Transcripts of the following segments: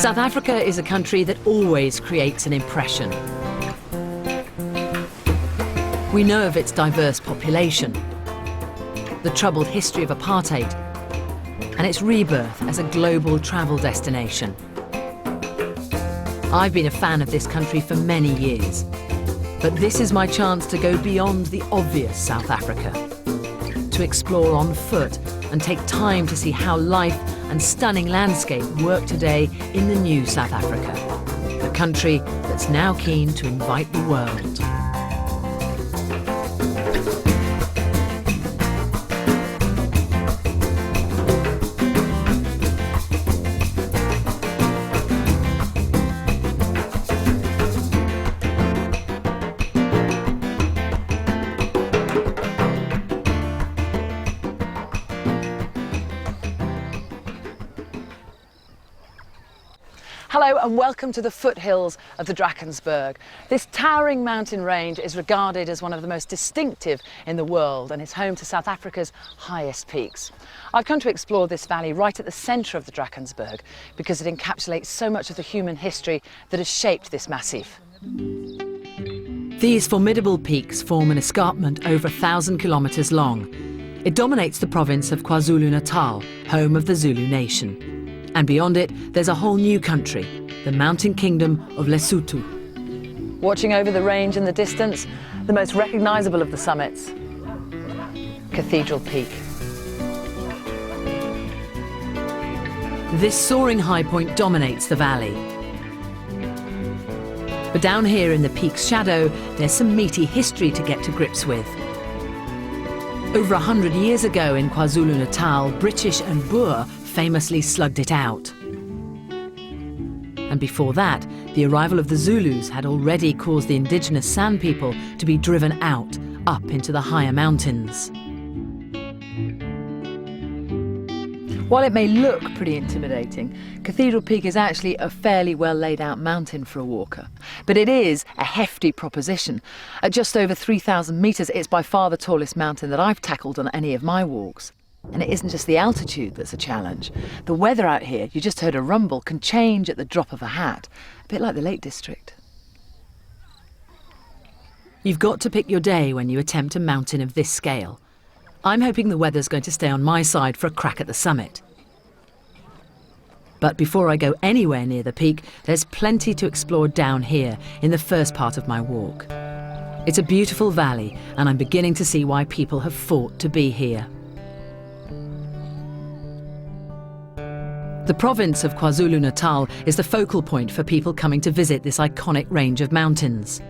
South Africa is a country that always creates an impression. We know of its diverse population, the troubled history of apartheid, and its rebirth as a global travel destination. I've been a fan of this country for many years, but this is my chance to go beyond the obvious South Africa, to explore on foot and take time to see how life and stunning landscape work today in the new South Africa, the country that's now keen to invite the world. Hello and welcome to the foothills of the Drakensberg. This towering mountain range is regarded as one of the most distinctive in the world and is home to South Africa's highest peaks. I've come to explore this valley right at the centre of the Drakensberg because it encapsulates so much of the human history that has shaped this massif. These formidable peaks form an escarpment over 1,000 kilometres long. It dominates the province of KwaZulu-Natal, home of the Zulu nation. And beyond it, there's a whole new country, the mountain kingdom of Lesotho. Watching over the range in the distance, the most recognisable of the summits, Cathedral Peak. This soaring high point dominates the valley. But down here in the peak's shadow, there's some meaty history to get to grips with. Over 100 years ago in KwaZulu-Natal, British and Boer famously slugged it out. And before that, the arrival of the Zulus had already caused the indigenous San people to be driven out, up into the higher mountains. While it may look pretty intimidating, Cathedral Peak is actually a fairly well laid out mountain for a walker. But it is a hefty proposition. At just over 3,000 metres, it's by far the tallest mountain that I've tackled on any of my walks. And it isn't just the altitude that's a challenge. The weather out here, you just heard a rumble, can change at the drop of a hat, a bit like the Lake District. You've got to pick your day when you attempt a mountain of this scale. I'm hoping the weather's going to stay on my side for a crack at the summit. But before I go anywhere near the peak, there's plenty to explore down here in the first part of my walk. It's a beautiful valley, and I'm beginning to see why people have fought to be here. The province of KwaZulu-Natal is the focal point for people coming to visit this iconic range of mountains.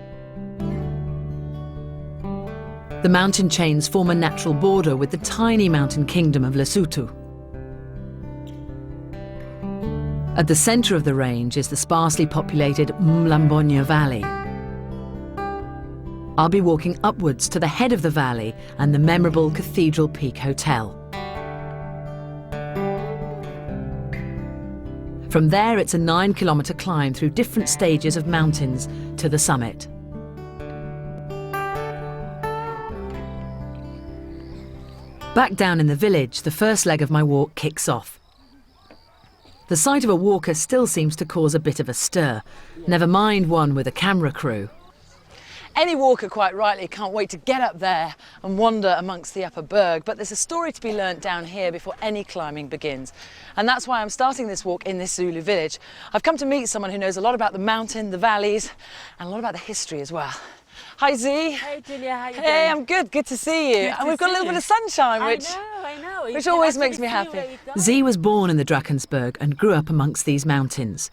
The mountain chains form a natural border with the tiny mountain kingdom of Lesotho. At the centre of the range is the sparsely populated Mlambonya Valley. I'll be walking upwards to the head of the valley and the memorable Cathedral Peak Hotel. From there, it's a 9-kilometre climb through different stages of mountains to the summit. Back down in the village, the first leg of my walk kicks off. The sight of a walker still seems to cause a bit of a stir, never mind one with a camera crew. Any walker, quite rightly, can't wait to get up there and wander amongst the upper berg, but there's a story to be learnt down here before any climbing begins. And that's why I'm starting this walk in this Zulu village. I've come to meet someone who knows a lot about the mountain, the valleys, and a lot about the history as well. Hi Z. Hey Julia, how you doing? Hey, I'm good, good to see you. And we've got a little bit of sunshine, I know. which always makes me happy. Z was born in the Drakensberg and grew up amongst these mountains.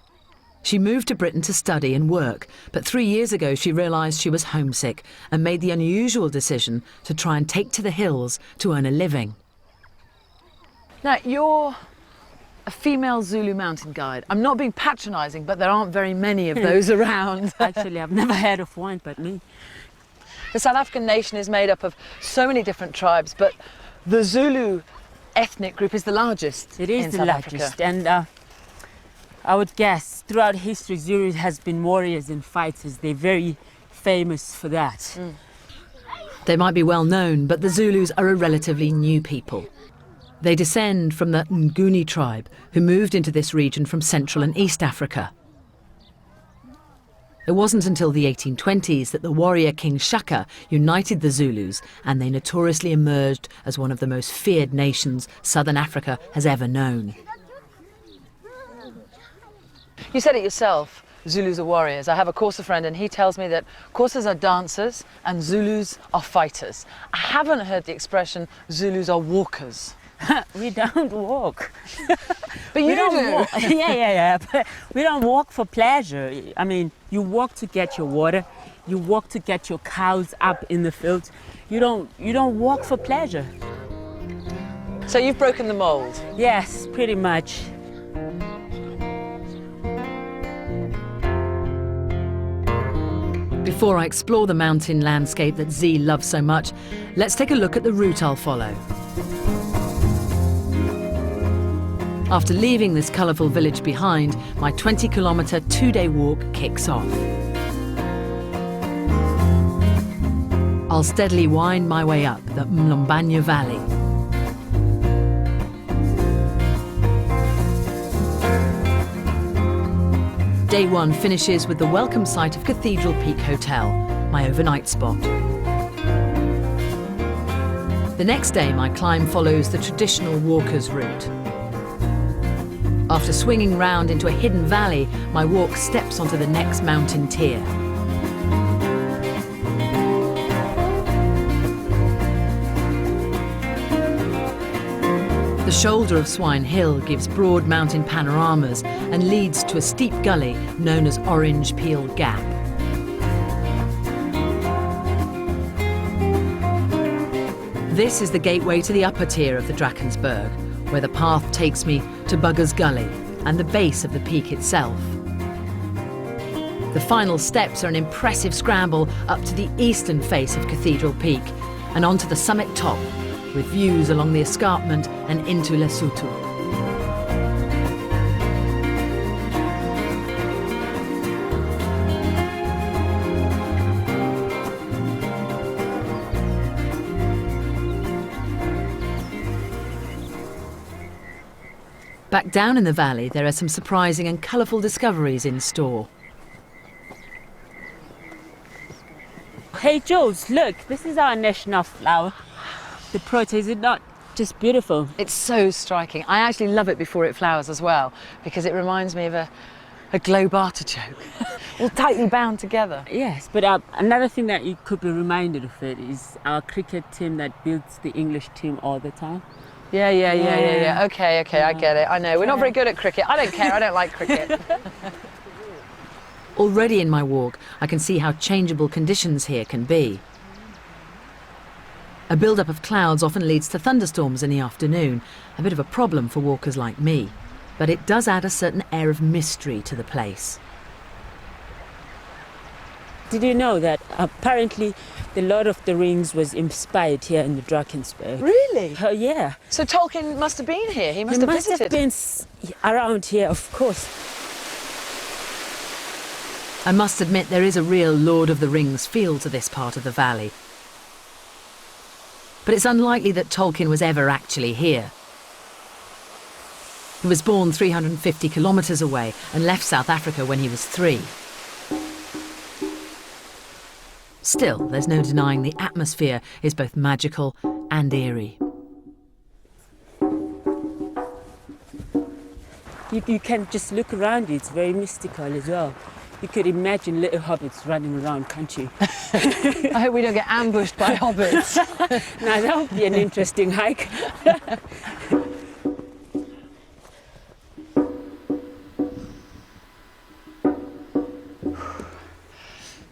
She moved to Britain to study and work, but 3 years ago she realised she was homesick and made the unusual decision to try and take to the hills to earn a living. Now, you're a female Zulu mountain guide. I'm not being patronising, but there aren't very many of those around. Actually, I've never heard of one but me. The South African nation is made up of so many different tribes, but the Zulu ethnic group is the largest. It is in the South largest, Africa. and I would guess throughout history, Zulu has been warriors and fighters. They're very famous for that. They might be well known, but the Zulus are a relatively new people. They descend from the Nguni tribe, who moved into this region from Central and East Africa. It wasn't until the 1820s that the warrior King Shaka united the Zulus, and they notoriously emerged as one of the most feared nations Southern Africa has ever known. You said it yourself, Zulus are warriors. I have a Xhosa friend and he tells me that Xhosas are dancers and Zulus are fighters. I haven't heard the expression Zulus are walkers. We don't walk. But you do. Yeah. But we don't walk for pleasure. I mean, you walk to get your water. You walk to get your cows up in the fields. You don't walk for pleasure. So you've broken the mold? Yes, pretty much. Before I explore the mountain landscape that Z loves so much, let's take a look at the route I'll follow. After leaving this colourful village behind, my 20-kilometre two-day walk kicks off. I'll steadily wind my way up the Mlombanya Valley. Day one finishes with the welcome sight of Cathedral Peak Hotel, my overnight spot. The next day, my climb follows the traditional walker's route. After swinging round into a hidden valley, my walk steps onto the next mountain tier. The shoulder of Swine Hill gives broad mountain panoramas and leads to a steep gully known as Orange Peel Gap. This is the gateway to the upper tier of the Drakensberg, where the path takes me to Bugger's Gully and the base of the peak itself. The final steps are an impressive scramble up to the eastern face of Cathedral Peak and onto the summit top, with views along the escarpment and into Lesotho. Back down in the valley, there are some surprising and colourful discoveries in store. Hey Jules, look, this is our national flower. The protea, is it not just beautiful? It's so striking. I actually love it before it flowers as well, because it reminds me of a globe artichoke, all tightly bound together. Yes, but another thing that you could be reminded of it is our cricket team that builds the English team all the time. Yeah. Okay, I get it. I know, we're not very good at cricket. I don't care, I don't like cricket. Already in my walk, I can see how changeable conditions here can be. A build-up of clouds often leads to thunderstorms in the afternoon, a bit of a problem for walkers like me. But it does add a certain air of mystery to the place. Did you know that apparently the Lord of the Rings was inspired here in the Drakensberg? Really? Oh, yeah. So Tolkien must have been here, he must have visited. He must have been around here, of course. I must admit there is a real Lord of the Rings feel to this part of the valley. But it's unlikely that Tolkien was ever actually here. He was born 350 kilometres away and left South Africa when he was 3. Still, there's no denying the atmosphere is both magical and eerie. You can just look around you, it's very mystical as well. You could imagine little hobbits running around, can't you? I hope we don't get ambushed by hobbits. Now that would be an interesting hike.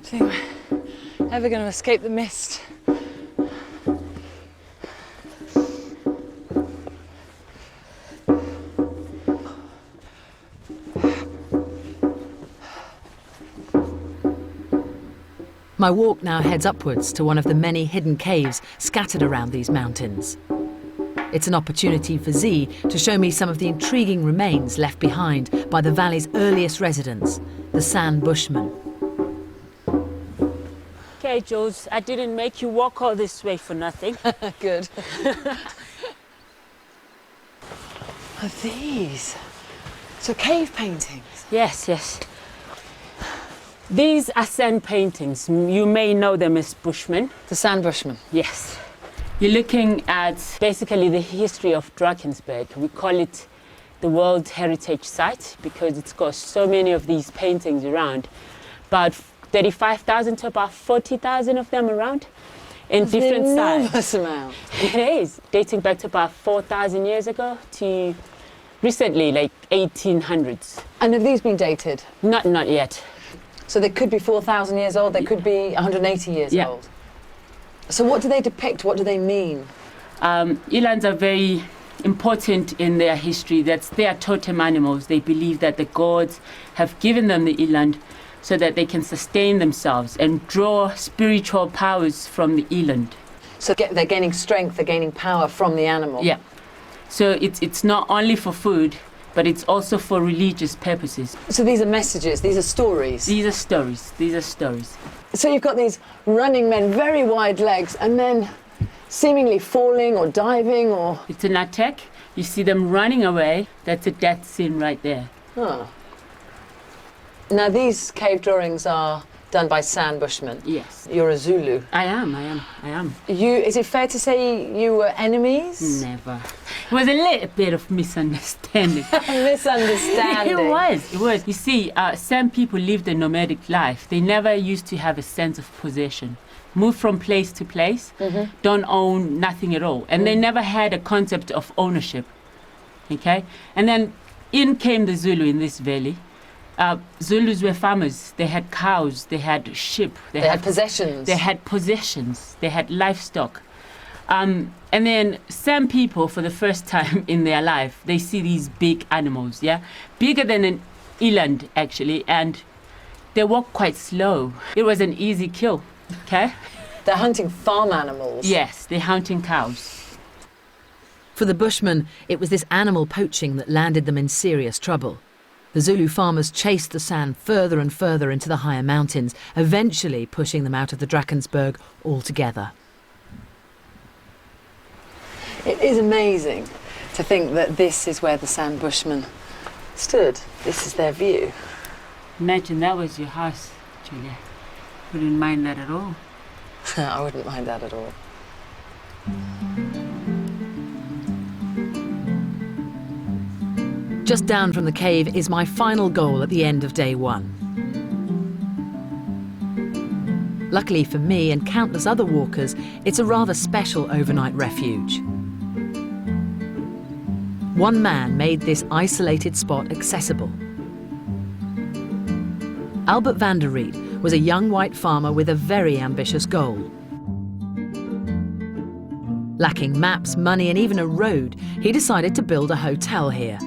See, we're never going to escape the mist. My walk now heads upwards to one of the many hidden caves scattered around these mountains. It's an opportunity for Z to show me some of the intriguing remains left behind by the valley's earliest residents, the San Bushmen. Okay, Jules, I didn't make you walk all this way for nothing. Good. are these? So cave paintings? Yes, yes. These are sand paintings. You may know them as Bushmen. The sand Bushmen? Yes. You're looking at basically the history of Drakensberg. We call it the World Heritage Site because it's got so many of these paintings around. About 35,000 to about 40,000 of them around in different enormous amount. It is, dating back to about 4,000 years ago to recently, like 1800s. And have these been dated? Not yet. So they could be 4,000 years old, they could be 180 years old. So what do they depict? What do they mean? Elands are very important in their history. They are totem animals. They believe that the gods have given them the eland so that they can sustain themselves and draw spiritual powers from the eland. So they're gaining strength, they're gaining power from the animal? Yeah. So it's not only for food, but it's also for religious purposes. So these are messages, these are stories? These are stories, these are stories. So you've got these running men, very wide legs, and then seemingly falling or diving or... It's an attack. You see them running away. That's a death scene right there. Oh. Now these cave drawings are done by sand Bushmen. Yes. You're a Zulu. I am. Is it fair to say you were enemies? Never. It was a little bit of misunderstanding. Misunderstanding. It was. You see, some people lived a nomadic life. They never used to have a sense of possession. Move from place to place, don't own nothing at all. And they never had a concept of ownership. Okay? And then in came the Zulu in this valley. Zulus were farmers. They had cows, they had sheep. They had possessions. They had possessions. They had livestock. And then some people, for the first time in their life, they see these big animals, yeah? Bigger than an eland, actually, and they walk quite slow. It was an easy kill, okay? They're hunting farm animals. Yes, they're hunting cows. For the Bushmen, it was this animal poaching that landed them in serious trouble. The Zulu farmers chased the sand further and further into the higher mountains, eventually pushing them out of the Drakensberg altogether. It is amazing to think that this is where the sand Bushmen stood. This is their view. Imagine that was your house, Julia. Wouldn't mind that at all. I wouldn't mind that at all. Just down from the cave is my final goal at the end of day one. Luckily for me and countless other walkers, it's a rather special overnight refuge. One man made this isolated spot accessible. Albert van der Riet was a young white farmer with a very ambitious goal. Lacking maps, money and even a road, he decided to build a hotel here.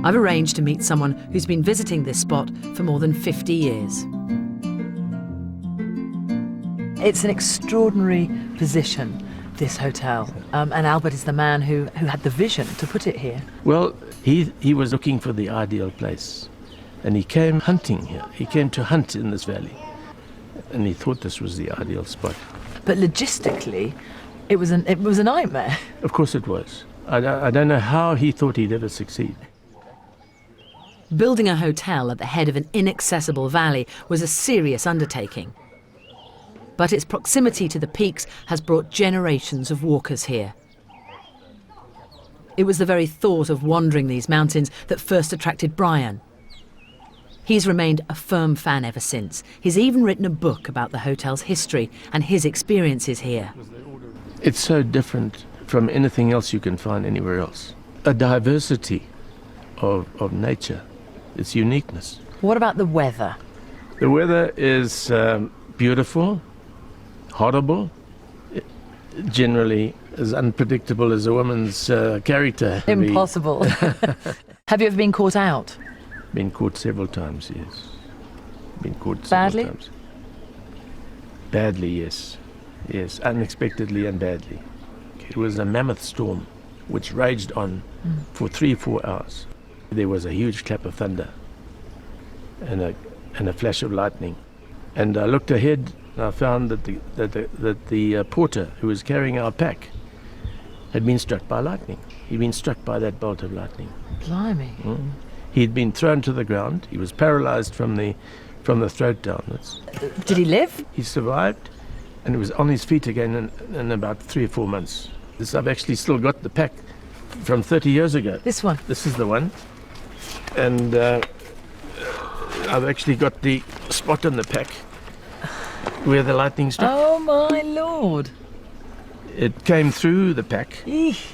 I've arranged to meet someone who's been visiting this spot for more than 50 years. It's an extraordinary position, this hotel, and Albert is the man who had the vision to put it here. Well, he was looking for the ideal place, and he came hunting here. He came to hunt in this valley, and he thought this was the ideal spot. But logistically, it was a nightmare. Of course it was. I don't know how he thought he'd ever succeed. Building a hotel at the head of an inaccessible valley was a serious undertaking. But its proximity to the peaks has brought generations of walkers here. It was the very thought of wandering these mountains that first attracted Brian. He's remained a firm fan ever since. He's even written a book about the hotel's history and his experiences here. It's so different from anything else you can find anywhere else. A diversity of nature, its uniqueness. What about the weather? The weather is beautiful, horrible, generally as unpredictable as a woman's character. Impossible. Have you ever been caught out? Been caught several times, yes. Been caught Badly? several times. Badly, yes. Yes, unexpectedly and badly. It was a mammoth storm which raged on for 3-4 hours. There was a huge clap of thunder and a flash of lightning. And I looked ahead and I found that the porter who was carrying our pack had been struck by lightning. He'd been struck by that bolt of lightning. Blimey. He'd been thrown to the ground. He was paralyzed from the throat downwards. Did he live? He survived, and he was on his feet again in about 3 or 4 months. I've actually still got the pack from 30 years ago. This one? This is the one. And I've actually got the spot on the pack where the lightning struck. Oh my lord. It came through the pack Eesh.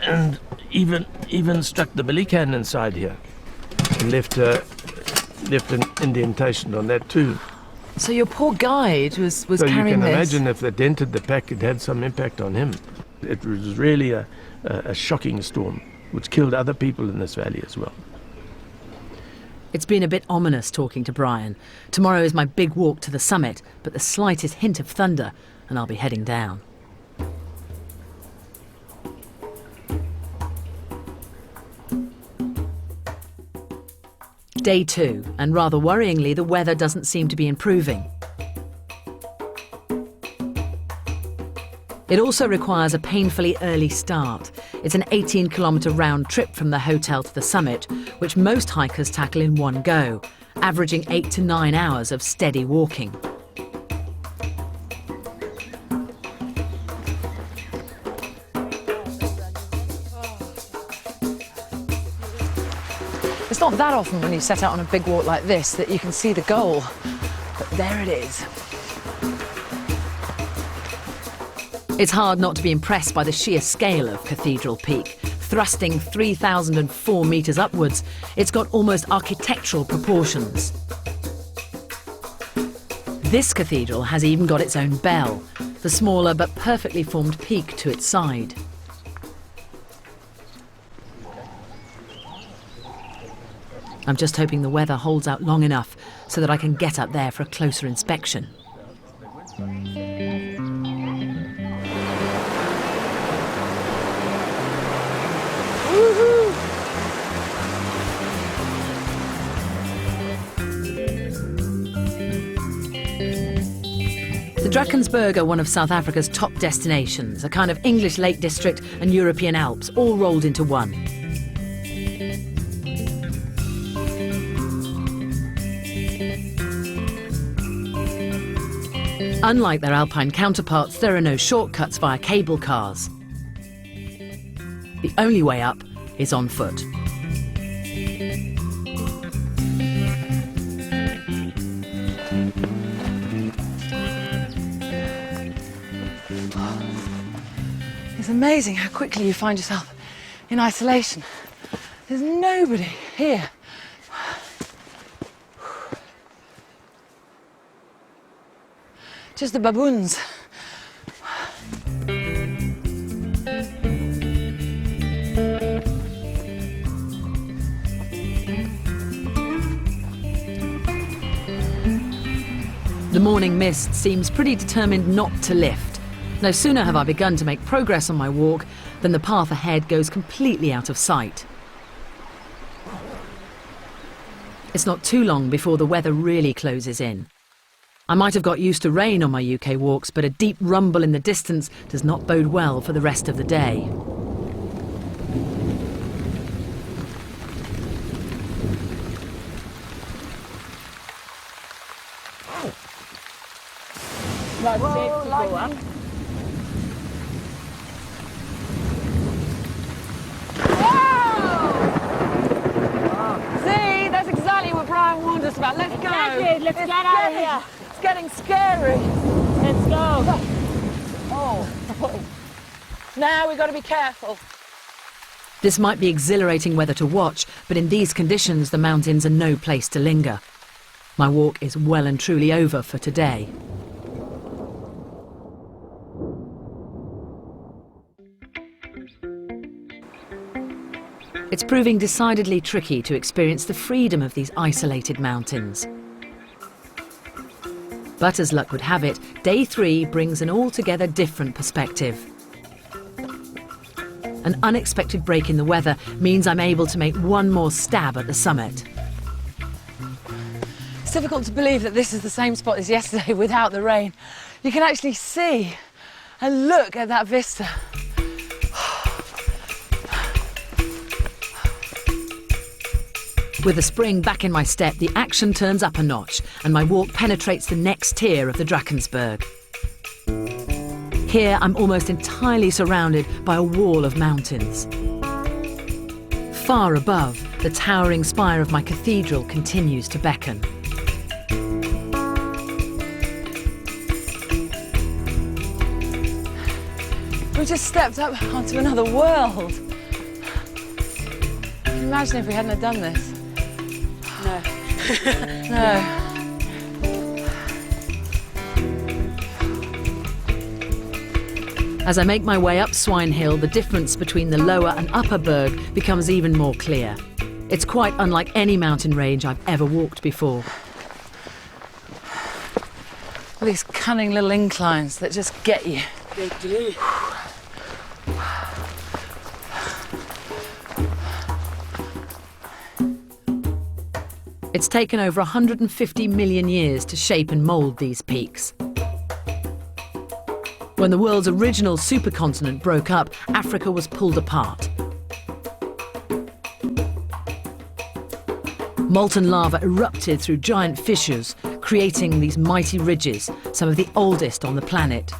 and even struck the billy can inside here and left an indentation on that too. So your poor guide was So you carrying can this. imagine if they dented the pack, it had some impact on him. It was really a shocking storm, which killed other people in this valley as well. It's been a bit ominous talking to Brian. Tomorrow is my big walk to the summit, but the slightest hint of thunder and I'll be heading down. Day 2, and rather worryingly, the weather doesn't seem to be improving. It also requires a painfully early start. It's an 18-kilometre round trip from the hotel to the summit, which most hikers tackle in one go, averaging 8 to 9 hours of steady walking. It's not that often when you set out on a big walk like this that you can see the goal, but there it is. It's hard not to be impressed by the sheer scale of Cathedral Peak. Thrusting 3,004 metres upwards, it's got almost architectural proportions. This cathedral has even got its own bell, the smaller but perfectly formed peak to its side. I'm just hoping the weather holds out long enough so that I can get up there for a closer inspection. The Drakensberg are one of South Africa's top destinations, a kind of English Lake District and European Alps, all rolled into one. Unlike their alpine counterparts, there are no shortcuts via cable cars. The only way up is on foot. It's amazing how quickly you find yourself in isolation. There's nobody here. Just the baboons. The morning mist seems pretty determined not to lift. No sooner have I begun to make progress on my walk than the path ahead goes completely out of sight. It's not too long before the weather really closes in. I might have got used to rain on my UK walks, but a deep rumble in the distance does not bode well for the rest of the day. Not safe to go up. See, that's exactly what Brian warned us about. Let's go. Let's get out of here. It's getting scary. Let's go. Oh. Now we've got to be careful. This might be exhilarating weather to watch, but in these conditions the mountains are no place to linger. My walk is well and truly over for today. It's proving decidedly tricky to experience the freedom of these isolated mountains. But as luck would have it, day 3 brings an altogether different perspective. An unexpected break in the weather means I'm able to make one more stab at the summit. It's difficult to believe that this is the same spot as yesterday without the rain. You can actually see and look at that vista. With a spring back in my step, the action turns up a notch and my walk penetrates the next tier of the Drakensberg. Here, I'm almost entirely surrounded by a wall of mountains. Far above, the towering spire of my cathedral continues to beckon. We just stepped up onto another world. Can you imagine if we hadn't have done this? No. No. As I make my way up Swine Hill, the difference between the lower and upper berg becomes even more clear. It's quite unlike any mountain range I've ever walked before. All these cunning little inclines that just get you. They do. It's taken over 150 million years to shape and mould these peaks. When the world's original supercontinent broke up, Africa was pulled apart. Molten lava erupted through giant fissures, creating these mighty ridges, some of the oldest on the planet.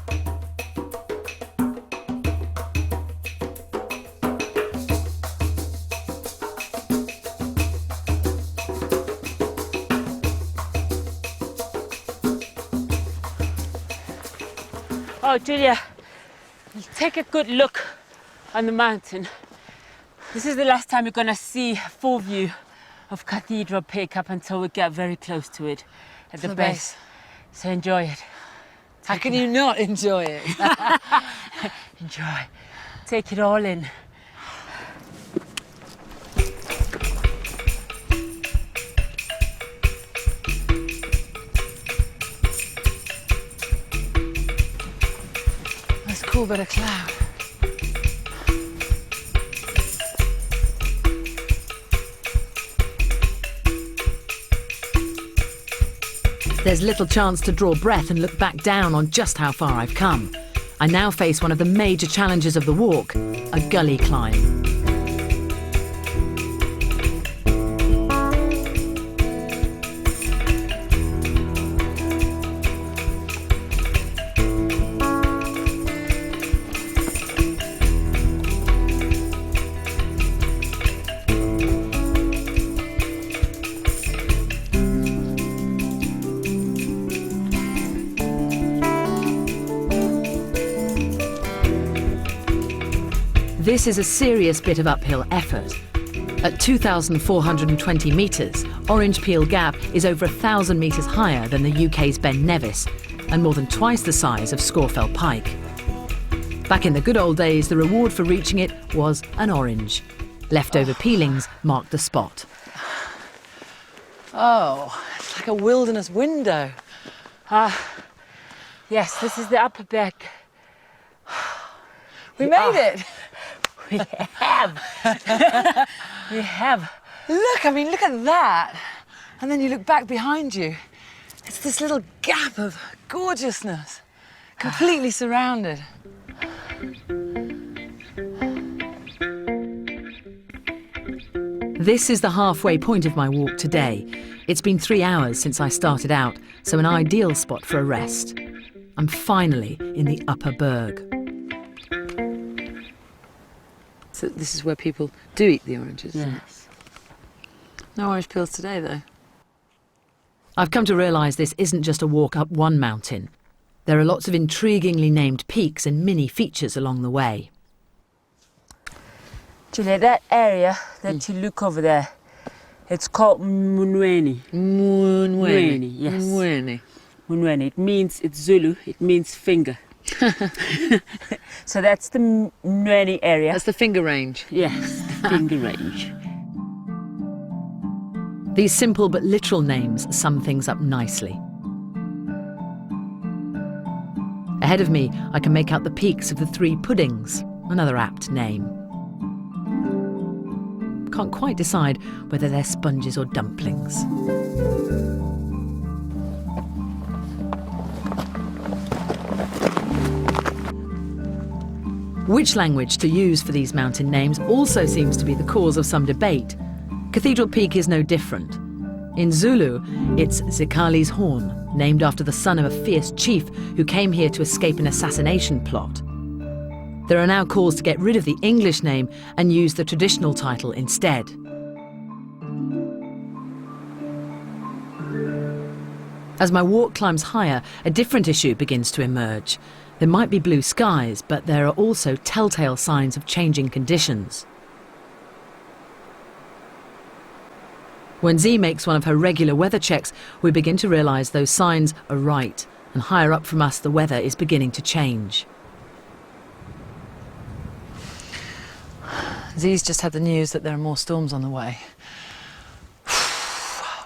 Oh, Julia, take a good look on the mountain. This is the last time you're going to see a full view of Cathedral Peak up until we get very close to it at the base. So enjoy it. How can you not enjoy it? Enjoy. Take it all in. That's a cool bit of cloud. There's little chance to draw breath and look back down on just how far I've come. I now face one of the major challenges of the walk, a gully climb. This is a serious bit of uphill effort. At 2,420 metres, Orange Peel Gap is over 1,000 metres higher than the UK's Ben Nevis and more than twice the size of Scawfell Pike. Back in the good old days, the reward for reaching it was an orange. Leftover peelings marked the spot. Oh, it's like a wilderness window. Yes, this is the upper back. We made it. We have. We have. Look, I mean, look at that. And then you look back behind you. It's this little gap of gorgeousness, completely surrounded. This is the halfway point of my walk today. It's been 3 hours since I started out, so an ideal spot for a rest. I'm finally in the upper berg. So this is where people do eat the oranges. Yes. No orange peels today, though. I've come to realise this isn't just a walk up one mountain. There are lots of intriguingly named peaks and mini features along the way. Julia, that area that you look over there, it's called Munweni. Munweni. Yes. Munweni. Munweni. It means, it's Zulu, it means finger. So that's the Munweni area. That's the finger range. Yes, the finger range. These simple but literal names sum things up nicely. Ahead of me, I can make out the peaks of the Three Puddings, another apt name. Can't quite decide whether they're sponges or dumplings. Which language to use for these mountain names also seems to be the cause of some debate. Cathedral Peak is no different. In Zulu, it's Zikali's Horn, named after the son of a fierce chief who came here to escape an assassination plot. There are now calls to get rid of the English name and use the traditional title instead. As my walk climbs higher, a different issue begins to emerge. There might be blue skies, but there are also telltale signs of changing conditions. When Z makes one of her regular weather checks, we begin to realise those signs are right, and higher up from us the weather is beginning to change. Z's just had the news that there are more storms on the way.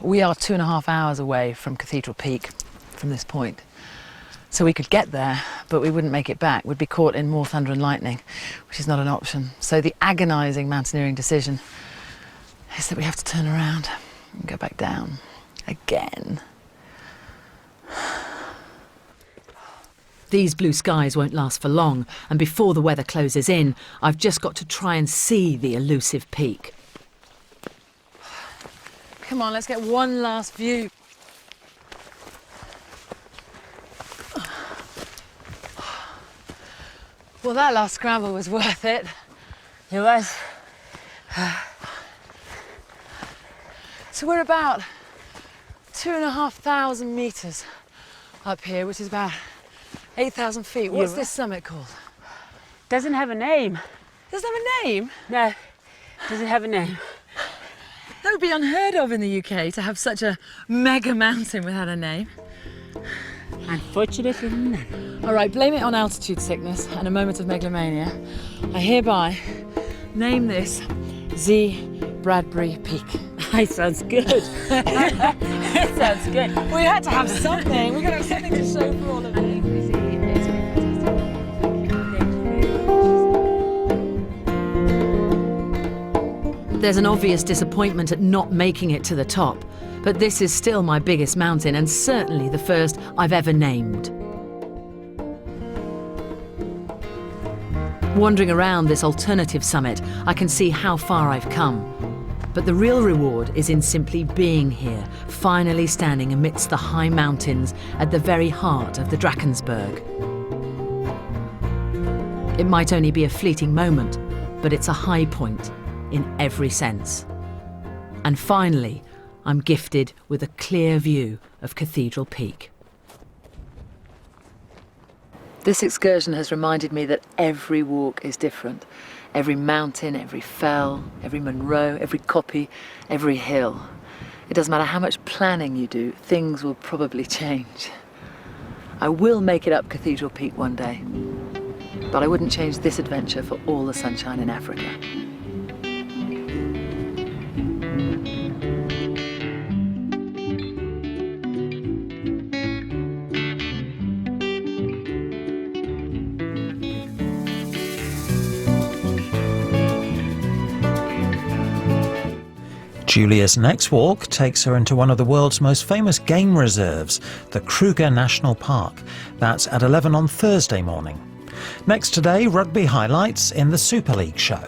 We are 2.5 hours away from Cathedral Peak from this point. So we could get there, but we wouldn't make it back. We'd be caught in more thunder and lightning, which is not an option. So the agonising mountaineering decision is that we have to turn around and go back down again. These blue skies won't last for long, and before the weather closes in, I've just got to try and see the elusive peak. Come on, let's get one last view. Well, that last scramble was worth it. It was. So we're about 2,500 metres up here, which is about 8,000 feet. What's this summit called? Doesn't have a name. Doesn't have a name? No, doesn't have a name. That would be unheard of in the UK, to have such a mega mountain without a name. Unfortunately, none. All right, blame it on altitude sickness and a moment of megalomania. I hereby name this Z Bradbury Peak. It sounds good. It sounds good. We had to have something. We're going to have something to show for all of it. There's an obvious disappointment at not making it to the top, but this is still my biggest mountain and certainly the first I've ever named. Wandering around this alternative summit, I can see how far I've come. But the real reward is in simply being here, finally standing amidst the high mountains at the very heart of the Drakensberg. It might only be a fleeting moment, but it's a high point in every sense. And finally, I'm gifted with a clear view of Cathedral Peak. This excursion has reminded me that every walk is different. Every mountain, every fell, every Munro, every kopje, every hill. It doesn't matter how much planning you do, things will probably change. I will make it up Cathedral Peak one day, but I wouldn't change this adventure for all the sunshine in Africa. Julia's next walk takes her into one of the world's most famous game reserves, the Kruger National Park. That's at 11 on Thursday morning. Next today, rugby highlights in the Super League show.